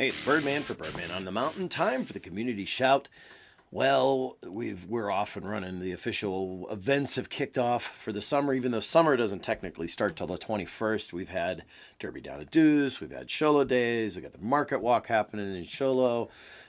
Hey, it's Birdman for Birdman on the Mountain. Time for the community shout. Well, we're off and running. The official events have kicked off for the summer, even though summer doesn't technically start till the 21st. We've had Derby Down at Deuce, we've had Sholo Days, we've got the Market Walk happening in Sholo,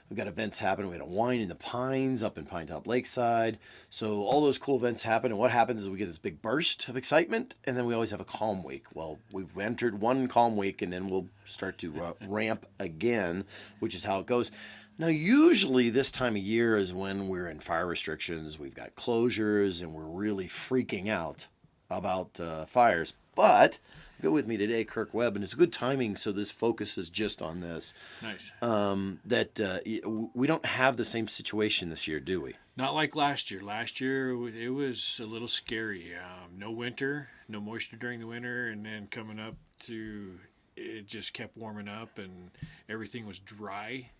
we've got events happening. We had a Wine in the Pines up in Pinetop, Lakeside. So all those cool events happen, and what happens is we get this big burst of excitement, and then we always have a calm week. Well, we've entered one calm week, and then we'll start to ramp again, which is how it goes. Now, usually this time of year is when we're in fire restrictions, we've got closures, and we're really freaking out about fires. But go with me today, Kirk Webb, and it's good timing, so this focus is just on this. Nice. We don't have the same situation this year, do we? Not like last year. Last year, it was a little scary. No winter, no moisture during the winter, and then coming up to, it just kept warming up, and everything was dry.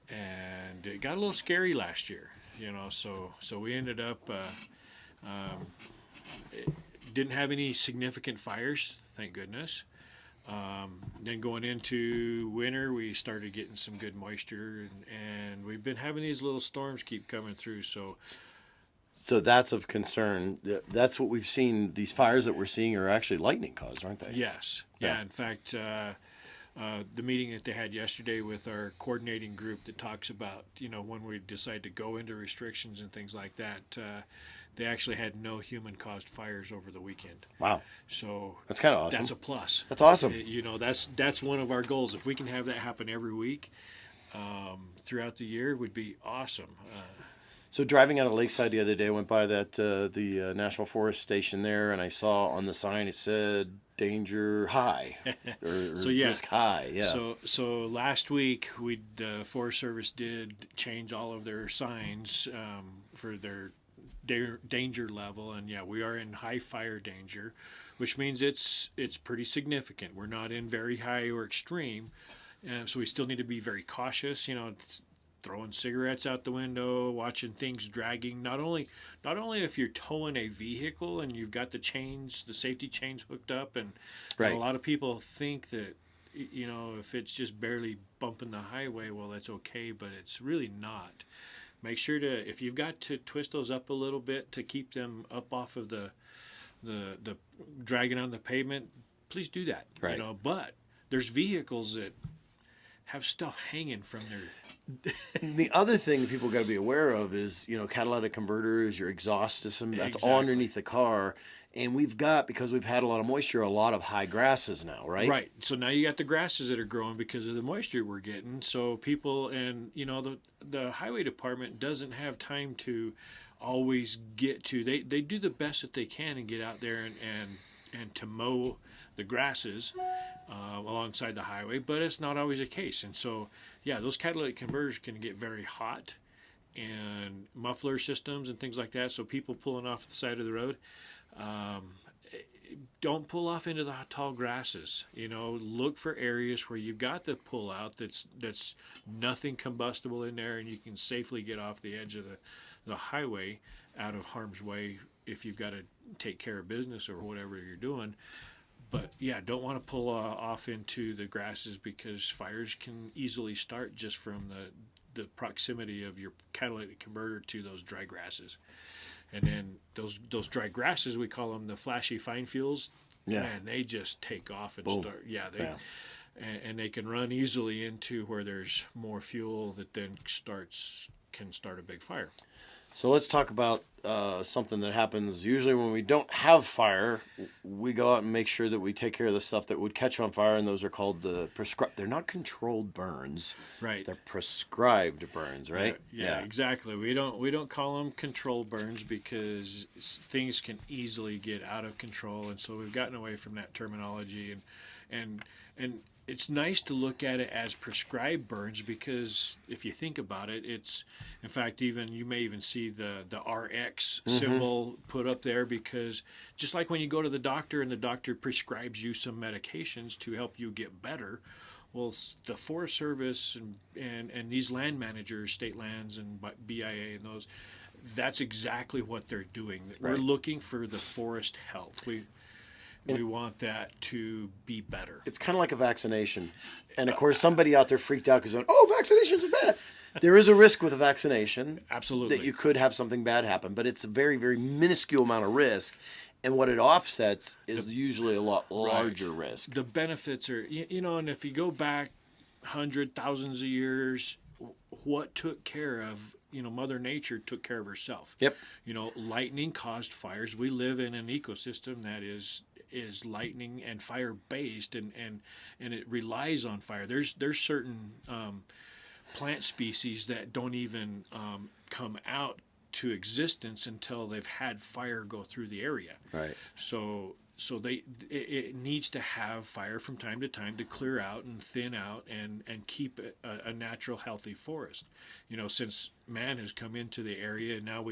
And it got a little scary last year, so we ended up didn't have any significant fires, thank goodness. Then going into winter, we started getting some good moisture, and we've been having these little storms keep coming through. So that's of concern. That's what we've seen. These fires that we're seeing are actually lightning caused, aren't they? Yes. Yeah. In fact, the meeting that they had yesterday with our coordinating group that talks about, when we decide to go into restrictions and things like that, they actually had no human-caused fires over the weekend. Wow. So that's kind of awesome. That's a plus. That's awesome. That's one of our goals. If we can have that happen every week throughout the year, would be awesome. So driving out of Lakeside the other day, I went by the National Forest Station there, and I saw on the sign it said danger high or risk high. Yeah. So last week the Forest Service did change all of their signs for their danger level, and we are in high fire danger, which means it's pretty significant. We're not in very high or extreme, so we still need to be very cautious. Throwing cigarettes out the window, watching things dragging. Not only if you're towing a vehicle and you've got the safety chains hooked up, and right. A lot of people think that if it's just barely bumping the highway, well, that's okay, but it's really not. Make sure if you've got to twist those up a little bit to keep them up off of the dragging on the pavement, please do that. Right. But there's vehicles that have stuff hanging from their. The other thing that people got to be aware of is, catalytic converters, your exhaust system, that's all underneath the car. And because we've had a lot of moisture, a lot of high grasses now, right? Right. So now you got the grasses that are growing because of the moisture we're getting. So people, and the highway department doesn't have time to always get to. They do the best that they can and get out there and to mow the grasses alongside the highway, but it's not always the case. And so, those catalytic converters can get very hot, and muffler systems and things like that. So people pulling off the side of the road, don't pull off into the tall grasses. Look for areas where you've got the pull out that's nothing combustible in there, and you can safely get off the edge of the highway out of harm's way if you've got to take care of business or whatever you're doing. But don't want to pull off into the grasses, because fires can easily start just from the proximity of your catalytic converter to those dry grasses. And then those dry grasses, we call them the flashy fine fuels. Yeah. Man, they just take off and Boom. start. And they can run easily into where there's more fuel that then can start a big fire. So let's talk about something that happens usually when we don't have fire. We go out and make sure that we take care of the stuff that would catch on fire, and those are called the prescribed. They're not controlled burns. Right. They're prescribed burns, right? Yeah, exactly. We don't call them controlled burns because things can easily get out of control, and so we've gotten away from that terminology, and it's nice to look at it as prescribed burns, because if you think about it, it's, in fact, you may even see the RX symbol put up there, because just like when you go to the doctor and the doctor prescribes you some medications to help you get better, well, the Forest Service and these land managers, state lands and BIA and those, that's exactly what they're doing. Right. We're looking for the forest health. We want that to be better. It's kind of like a vaccination. And of course, somebody out there freaked out because, oh, vaccinations are bad. There is a risk with a vaccination. Absolutely. That you could have something bad happen, but it's a very, very minuscule amount of risk. And what it offsets is usually a lot larger risk. The benefits are, and if you go back thousands of years, what took care of, Mother Nature took care of herself. Yep. Lightning caused fires. We live in an ecosystem that is lightning and fire based, and it relies on fire. There's certain plant species that don't even come out to existence until they've had fire go through the area. Right. So it needs to have fire from time to time to clear out and thin out and keep it a natural, healthy forest. Since man has come into the area, and now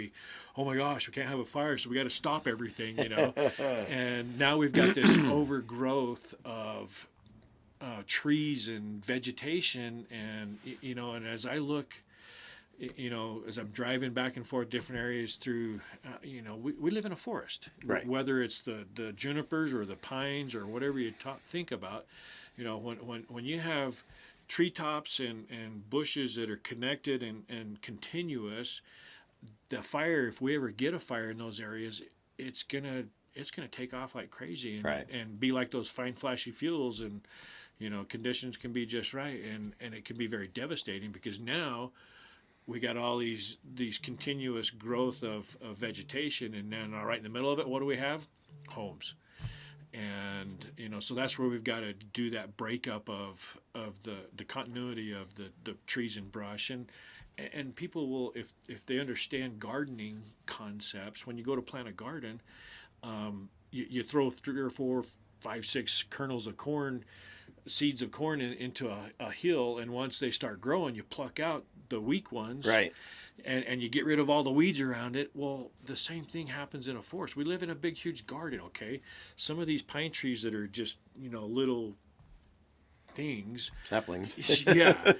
oh my gosh, we can't have a fire, so we got to stop everything. And now we've got this overgrowth of trees and vegetation, and and as I look, as I'm driving back and forth different areas through, we live in a forest. Right. Whether it's the junipers or the pines or whatever you think about, when you have treetops and bushes that are connected and continuous, the fire, if we ever get a fire in those areas, it's gonna take off like crazy and be like those fine flashy fuels, and conditions can be just right, and it can be very devastating, because now we got all these continuous growth of vegetation, and then right in the middle of it, what do we have? Homes. And so that's where we've got to do that breakup of the continuity of the trees and brush, and people will, if they understand gardening concepts, when you go to plant a garden, you throw 3 or 4, 5, 6 kernels of corn, seeds of corn into a hill, and once they start growing, you pluck out the weak ones, right, and you get rid of all the weeds around it. Well, the same thing happens in a forest. We live in a big, huge garden. Okay, some of these pine trees that are just little things, saplings, yeah,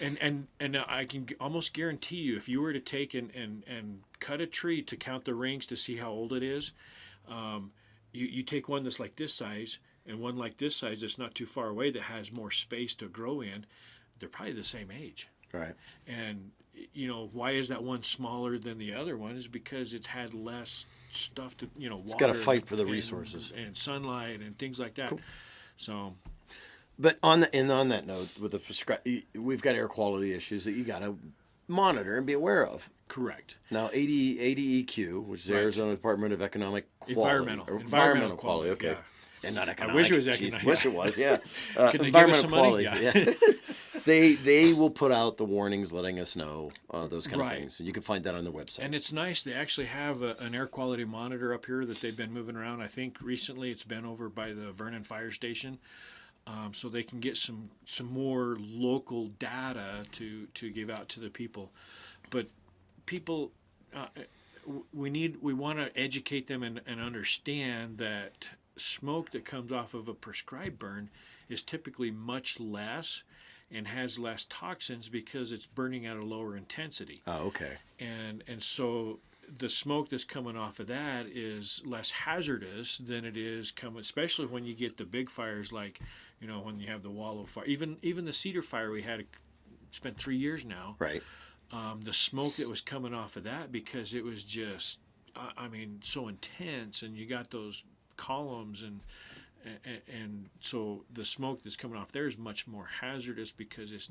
and I can almost guarantee you, if you were to take and cut a tree to count the rings to see how old it is, you take one that's like this size and one like this size that's not too far away that has more space to grow in, they're probably the same age. Right. And why is that one smaller than the other one? Is because it's had less stuff to water. It's got to fight for the resources and sunlight and things like that. Cool. So, but on that note, with the we've got air quality issues that you got to monitor and be aware of. Correct. Now, ADEQ, which is the Arizona Department of Economic Quality, environmental quality. Okay. Yeah. And not economic. I wish it was economic. Wish it was, yeah. Can they give us some quality, money? Yeah. They will put out the warnings letting us know those kind of Right. things. And you can find that on their website. And it's nice. They actually have an air quality monitor up here that they've been moving around. I think recently it's been over by the Vernon Fire Station. So they can get some more local data to give out to the people. But people, we want to educate them and understand that smoke that comes off of a prescribed burn is typically much less and has less toxins because it's burning at a lower intensity. Oh, okay. And so the smoke that's coming off of that is less hazardous than it is especially when you get the big fires, like when you have the wallow fire, even the cedar fire we had. It's been 3 years now. Right. The smoke that was coming off of that, because it was just, so intense, and you got those columns, and so the smoke that's coming off there is much more hazardous because it's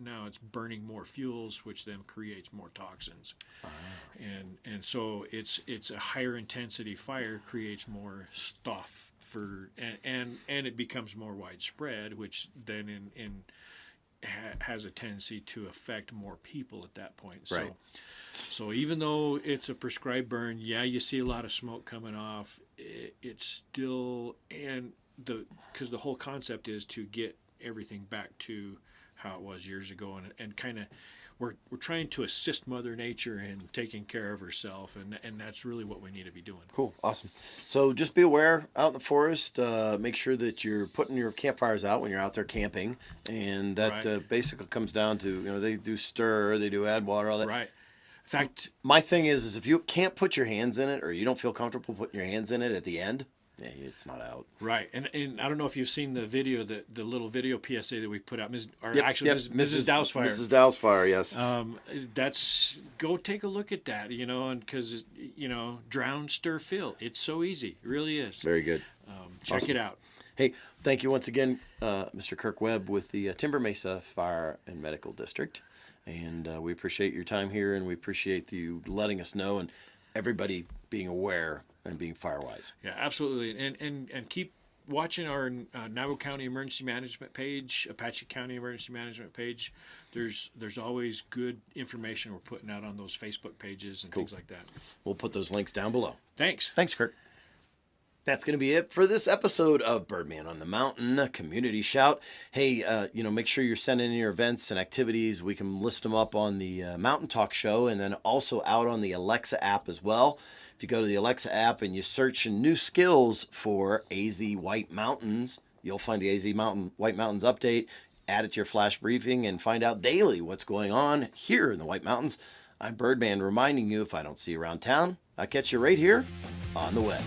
burning more fuels, which then creates more toxins. And so it's a higher intensity fire, creates more stuff and it becomes more widespread, which then has a tendency to affect more people at that point. Right. So even though it's a prescribed burn, you see a lot of smoke coming off. It's still, because the whole concept is to get everything back to how it was years ago, and kind of we're trying to assist Mother Nature in taking care of herself, and that's really what we need to be doing. Cool, awesome. So just be aware out in the forest. Make sure that you're putting your campfires out when you're out there camping, and that basically comes down to they do stir, they do add water, all that. Right. In fact, my thing is if you can't put your hands in it, or you don't feel comfortable putting your hands in it at the end, it's not out. Right, and I don't know if you've seen the video, the little video PSA that we put out, Mrs. Dousefire. Mrs. Dousefire, yes. That's, go take a look at that, and because drown, stir, fill. It's so easy, it really is. Very good. Check Awesome. it out. Hey, thank you once again, Mr. Kirk Webb with the Timber Mesa Fire and Medical District, and we appreciate your time here, and we appreciate you letting us know and everybody being aware and being fire-wise. Yeah, absolutely. And keep watching our Navajo County Emergency Management page, Apache County Emergency Management page. There's always good information we're putting out on those Facebook pages and things like that. We'll put those links down below. Thanks. Thanks, Kirk. That's going to be it for this episode of Birdman on the Mountain Community Shout. Hey, make sure you're sending in your events and activities. We can list them up on the Mountain Talk show and then also out on the Alexa app as well. If you go to the Alexa app and you search new skills for AZ White Mountains, you'll find the AZ White Mountains update. Add it to your flash briefing and find out daily what's going on here in the White Mountains. I'm Birdman reminding you, if I don't see you around town, I'll catch you right here on the web.